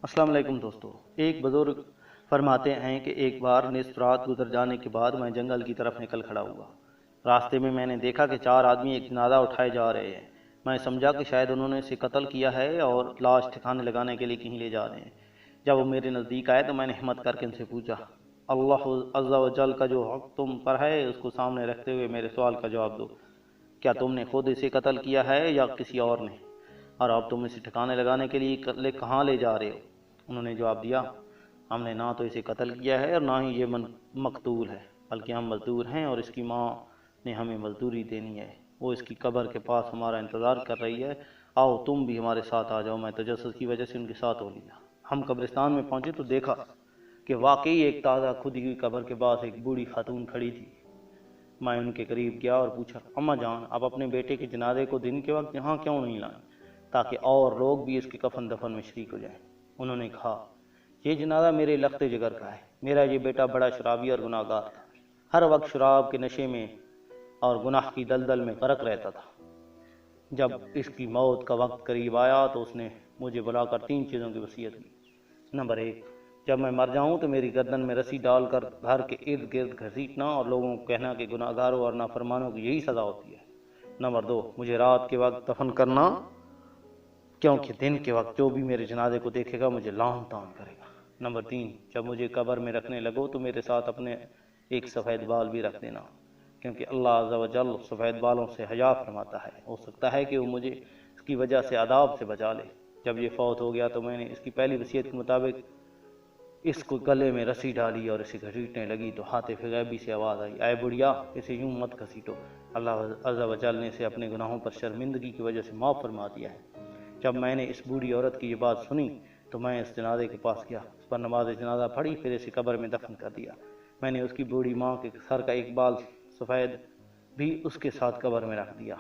السلام علیکم دوستو۔ ایک بزرگ فرماتے ہیں کہ ایک بار نصف رات گزر جانے کے بعد میں جنگل کی طرف نکل کھڑا ہوا۔ راستے میں نے دیکھا کہ 4 آدمی ایک جنازہ اٹھائے جا رہے ہیں۔ میں سمجھا کہ شاید انہوں نے اسے قتل کیا ہے اور لاش ٹھکانے لگانے کے لیے کہیں لے جا رہے ہیں۔ جب وہ میرے نزدیک آئے تو میں نے ہمت کر کے ان سے پوچھا، اللہ عز و جل کا جو حق تم پر ہے اس کو سامنے رکھتے ہوئے میرے سوال کا جواب دو، کیا تم نے خود اسے قتل کیا ہے یا کسی اور نے؟ اور اب تم اسے ٹھکانے لگانے کے لیے کہاں لے جا رہے ہو؟ انہوں نے جواب دیا، ہم نے نہ تو اسے قتل کیا ہے اور نہ ہی یہ مقتول ہے، بلکہ ہم مزدور ہیں اور اس کی ماں نے ہمیں مزدوری دینی ہے۔ وہ اس کی قبر کے پاس ہمارا انتظار کر رہی ہے، آؤ تم بھی ہمارے ساتھ آ جاؤ۔ میں تجسس کی وجہ سے ان کے ساتھ ہو لیا۔ ہم قبرستان میں پہنچے تو دیکھا کہ واقعی ایک تازہ کھدی ہوئی قبر کے پاس ایک بوڑھی خاتون کھڑی تھی۔ میں ان کے قریب گیا اور پوچھا، اماں جان، آپ اپنے بیٹے کے جنازے کو دن کے وقت یہاں کیوں نہیں لائیں تاکہ اور لوگ بھی اس کے کفن دفن میں شریک ہو جائیں؟ انہوں نے کہا، یہ جنازہ میرے لخت جگر کا ہے۔ میرا یہ بیٹا بڑا شرابی اور گناہ گار تھا، ہر وقت شراب کے نشے میں اور گناہ کی دلدل میں غرق رہتا تھا۔ جب اس کی موت کا وقت قریب آیا تو اس نے مجھے بلا کر 3 چیزوں کی وصیت کی۔ نمبر 1، جب میں مر جاؤں تو میری گردن میں رسی ڈال کر گھر کے ارد گرد گھسیٹنا اور لوگوں کو کہنا کہ گناہ گاروں اور نافرمانوں کی یہی سزا ہوتی ہے۔ نمبر 2، مجھے رات کے وقت دفن کرنا، کیونکہ دن کے وقت جو بھی میرے جنازے کو دیکھے گا مجھے لعن طعن کرے گا۔ نمبر 3، جب مجھے قبر میں رکھنے لگو تو میرے ساتھ اپنے ایک سفید بال بھی رکھ دینا، کیونکہ اللہ عز و جل سفید بالوں سے حیا فرماتا ہے۔ ہو سکتا ہے کہ وہ مجھے اس کی وجہ سے عذاب سے بچا لے۔ جب یہ فوت ہو گیا تو میں نے اس کی پہلی وصیت کے مطابق اس کو گلے میں رسی ڈالی اور اسے گھسیٹنے لگی تو ہاتف غیبی سے آواز آئی، اے بڑھیا، اسے یوں مت گھسیٹو، اللہ عز و جل نے اسے اپنے گناہوں پر شرمندگی کی وجہ سے معاف فرما دیا ہے۔ جب میں نے اس بوڑھی عورت کی یہ بات سنی تو میں اس جنازے کے پاس گیا، اس پر نماز جنازہ پڑھی، پھر اسے قبر میں دفن کر دیا۔ میں نے اس کی بوڑھی ماں کے سر کا ایک بال سفید بھی اس کے ساتھ قبر میں رکھ دیا۔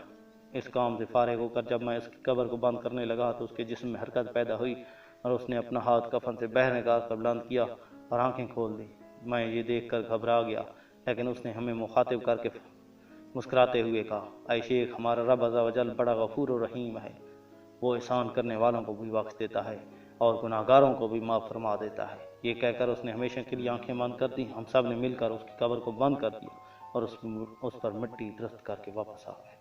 اس کام سے فارغ ہو کر جب میں اس کی قبر کو بند کرنے لگا تو اس کے جسم میں حرکت پیدا ہوئی اور اس نے اپنا ہاتھ کفن سے باہر نکال کر بلند کیا اور آنکھیں کھول دی۔ میں یہ دیکھ کر گھبرا گیا، لیکن اس نے ہمیں مخاطب کر کے مسکراتے ہوئے کہا، اے شیخ، ہمارا رب عز و جل بڑا غفور و رحیم ہے، وہ احسان کرنے والوں کو بھی بخش دیتا ہے اور گناہ گاروں کو بھی معاف فرما دیتا ہے۔ یہ کہہ کر اس نے ہمیشہ کے لیے آنکھیں بند کر دی۔ ہم سب نے مل کر اس کی قبر کو بند کر دیا اور اس پر مٹی درست کر کے واپس آ گئے۔